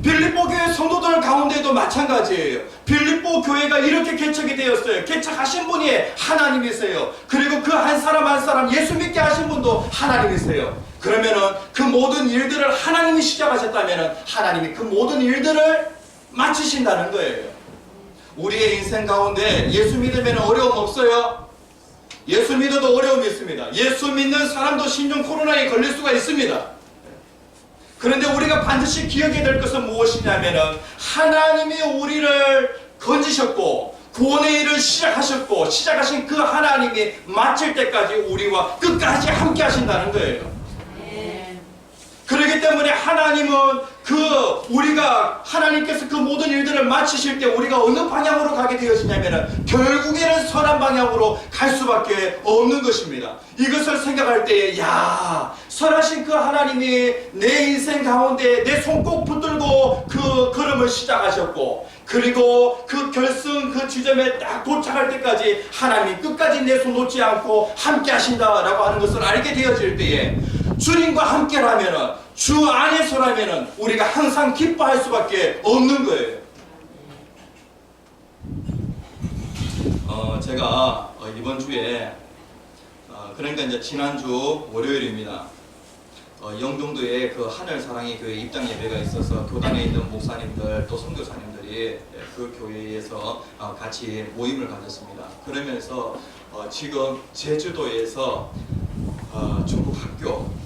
빌립보 교회 성도들 가운데도 마찬가지예요. 빌립보 교회가 이렇게 개척이 되었어요. 개척하신 분이 하나님이세요. 그리고 그 한 사람 한 사람 예수 믿게 하신 분도 하나님이세요. 그러면은 그 모든 일들을 하나님이 시작하셨다면은 하나님이 그 모든 일들을 마치신다는 거예요. 우리의 인생 가운데 예수 믿으면 어려움 없어요? 예수 믿어도 어려움이 있습니다. 예수 믿는 사람도 신종 코로나에 걸릴 수가 있습니다. 그런데 우리가 반드시 기억해야 될 것은 무엇이냐면은 하나님이 우리를 건지셨고 구원의 일을 시작하신 그 하나님이 마칠 때까지 우리와 끝까지 함께 하신다는 거예요. 그렇기 때문에 하나님은 우리가 하나님께서 그 모든 일들을 마치실 때 우리가 어느 방향으로 가게 되어지냐면은 결국에는 선한 방향으로 갈 수밖에 없는 것입니다. 이것을 생각할 때에 선하신 그 하나님이 내 인생 가운데 내 손 꼭 붙들고 그 걸음을 시작하셨고, 그리고 그 결승 그 지점에 딱 도착할 때까지 하나님이 끝까지 내 손 놓지 않고 함께 하신다라고 하는 것을 알게 되어질 때에 주님과 함께라면은, 주 안에서라면은 우리가 항상 기뻐할 수밖에 없는 거예요. 제가 이번 주에 그러니까 이제 지난주 월요일입니다. 영종도에 그 하늘사랑의 교회 입장 예배가 있어서 교단에 있는 목사님들 또 선교사님들이 그 교회에서 같이 모임을 가졌습니다. 그러면서 지금 제주도에서 중국 학교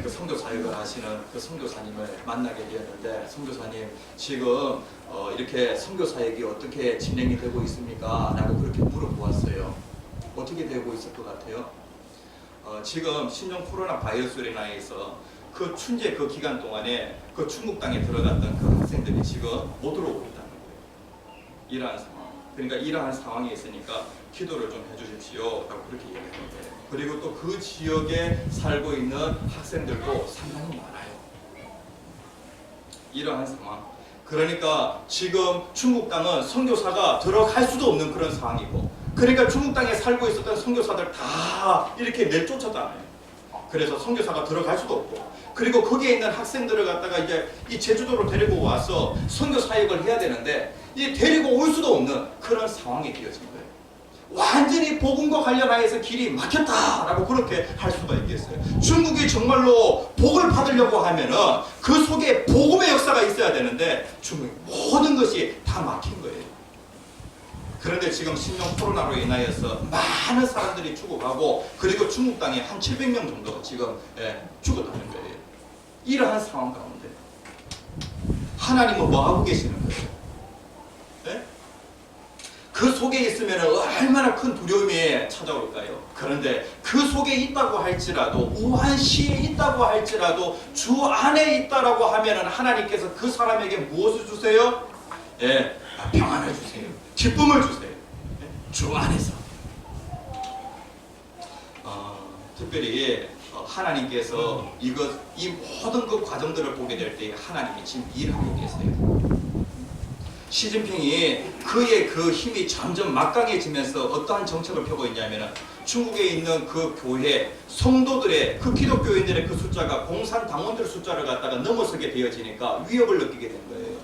그 선교 사역을 하시는 그 선교사님을 만나게 되었는데, 선교사님 지금 이렇게 선교 사역이 어떻게 진행이 되고 있습니까? 라고 그렇게 물어보았어요. 어떻게 되고 있을 것 같아요? 지금 신종 코로나 바이러스로 인하여서 그 춘제 그 기간 동안에 그 중국 땅에 들어갔던 그 학생들이 지금 못 들어오고 있다는 거예요. 이러한 상황. 그러니까 이러한 상황이 있으니까 기도를 좀 해주십시오 라고 그렇게 얘기했는데, 그리고 또 그 지역에 살고 있는 학생들도 상당히 많아요. 이러한 상황. 그러니까 지금 중국 땅은 선교사가 들어갈 수도 없는 그런 상황이고, 그러니까 중국 땅에 살고 있었던 선교사들 다 이렇게 내쫓았잖아요. 그래서 선교사가 들어갈 수도 없고, 그리고 거기에 있는 학생들을 갖다가 이제 이 제주도로 데리고 와서 선교 사역을 해야 되는데 이 데리고 올 수도 없는 그런 상황이 되어진 거예요. 완전히 복음과 관련하여서 길이 막혔다라고 그렇게 할 수가 있겠어요. 중국이 정말로 복을 받으려고 하면은 그 속에 복음의 역사가 있어야 되는데 중국 모든 것이 다 막힌 거예요. 그런데 지금 신종 코로나로 인하여서 많은 사람들이 죽어가고, 그리고 중국 땅에 한 700명 정도 지금 죽었다는 거예요. 이러한 상황 가운데 하나님은 뭐 하고 계시는 거예요? 네? 그 속에 있으면 얼마나 큰 두려움이 찾아올까요? 그런데 그 속에 있다고 할지라도, 우한시에 있다고 할지라도 주 안에 있다라고 하면은 하나님께서 그 사람에게 무엇을 주세요? 평안을 주세요. 기쁨을 주세요. 주 안에서. 특별히 하나님께서 이 모든 그 과정들을 보게 될 때 하나님이 지금 일하고 계세요. 시진핑이 그의 그 힘이 점점 막강해지면서 어떠한 정책을 펴고 있냐면은 중국에 있는 그 교회 성도들의 그 기독교인들의 그 숫자가 공산당원들 숫자를 갖다가 넘어서게 되어지니까 위협을 느끼게 된 거예요.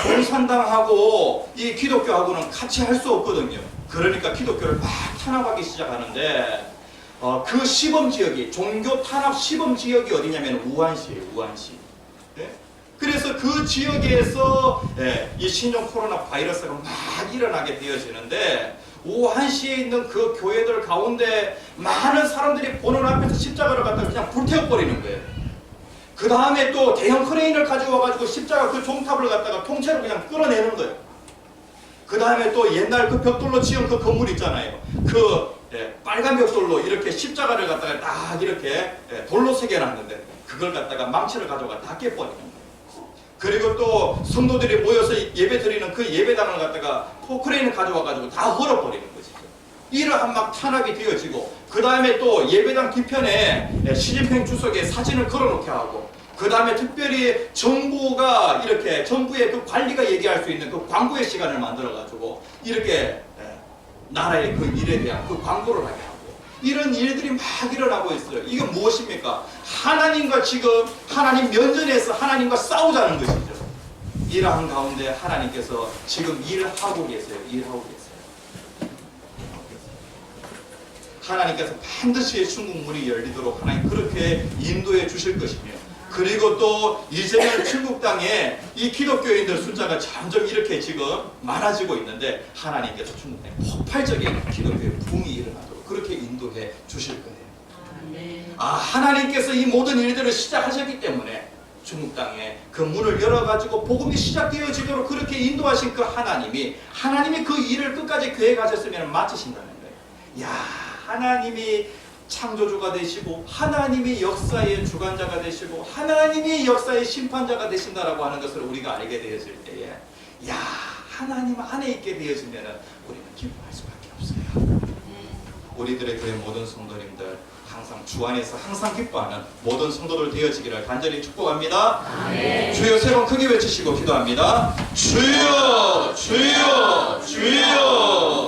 공산당하고 이 기독교하고는 같이 할 수 없거든요. 그러니까 기독교를 막 탄압하기 시작하는데 그 시범지역이, 종교 탄압 시범지역이 어디냐면 우한시예요. 우한시. 그래서 그 지역에서 이 신종 코로나 바이러스가 막 일어나게 되어지는데, 우한시에 있는 그 교회들 가운데 많은 사람들이 보는 앞에서 십자가를 갖다가 그냥 불태워버리는 거예요. 그 다음에 또 대형 크레인을 가지고 와가지고 십자가 그 종탑을 갖다가 통째로 그냥 끌어내는 거예요. 그 다음에 또 옛날 그 벽돌로 지은 그 건물 있잖아요. 그 빨간 벽돌로 이렇게 십자가를 갖다가 딱 이렇게 돌로 새겨놨는데 그걸 갖다가 망치를 가져가 다 깨버리는 거예요. 그리고 또 성도들이 모여서 예배 드리는 그 예배당을 갖다가 포크레인을 가져와가지고 다 헐어버리는 것이죠. 이러한 막 탄압이 되어지고, 그 다음에 또 예배당 뒤편에 시진핑 주석의 사진을 걸어놓게 하고, 그 다음에 특별히 정부가 이렇게 정부의 그 관리가 얘기할 수 있는 그 광고의 시간을 만들어가지고 이렇게 나라의 그 일에 대한 그 광고를 하게 하고, 이런 일들이 막 일어나고 있어요. 이게 무엇입니까? 하나님과 지금 하나님 면전에서 하나님과 싸우자는 것이죠. 이러한 가운데 하나님께서 지금 일하고 계세요. 일하고 계세요. 하나님께서 반드시 중국 문이 열리도록 하나님 그렇게 인도해 주실 것이며, 그리고 또 이제는 중국 땅에 이 기독교인들 숫자가 점점 이렇게 지금 많아지고 있는데 하나님께서 중국 땅에 폭발적인 기독교의 붐이 일어나도록 그렇게 인도해 주실 거예요. 하나님께서 이 모든 일들을 시작하셨기 때문에 중국 땅에 그 문을 열어가지고 복음이 시작되어지도록 그렇게 인도하신 그 하나님이 그 일을 끝까지 계획하셨으면 마치신다는 거예요. 야, 하나님이 창조주가 되시고 하나님이 역사의 주관자가 되시고 하나님이 역사의 심판자가 되신다라고 하는 것을 우리가 알게 되었을 때에 야, 하나님 안에 있게 되어지면 우리는 기뻐할 수밖에 없어요. 우리들의 교회 모든 성도님들 항상 주 안에서 항상 기뻐하는 모든 성도들 되어지기를 간절히 축복합니다. 주여 세 번 크게 외치시고 기도합니다. 주여 주여 주여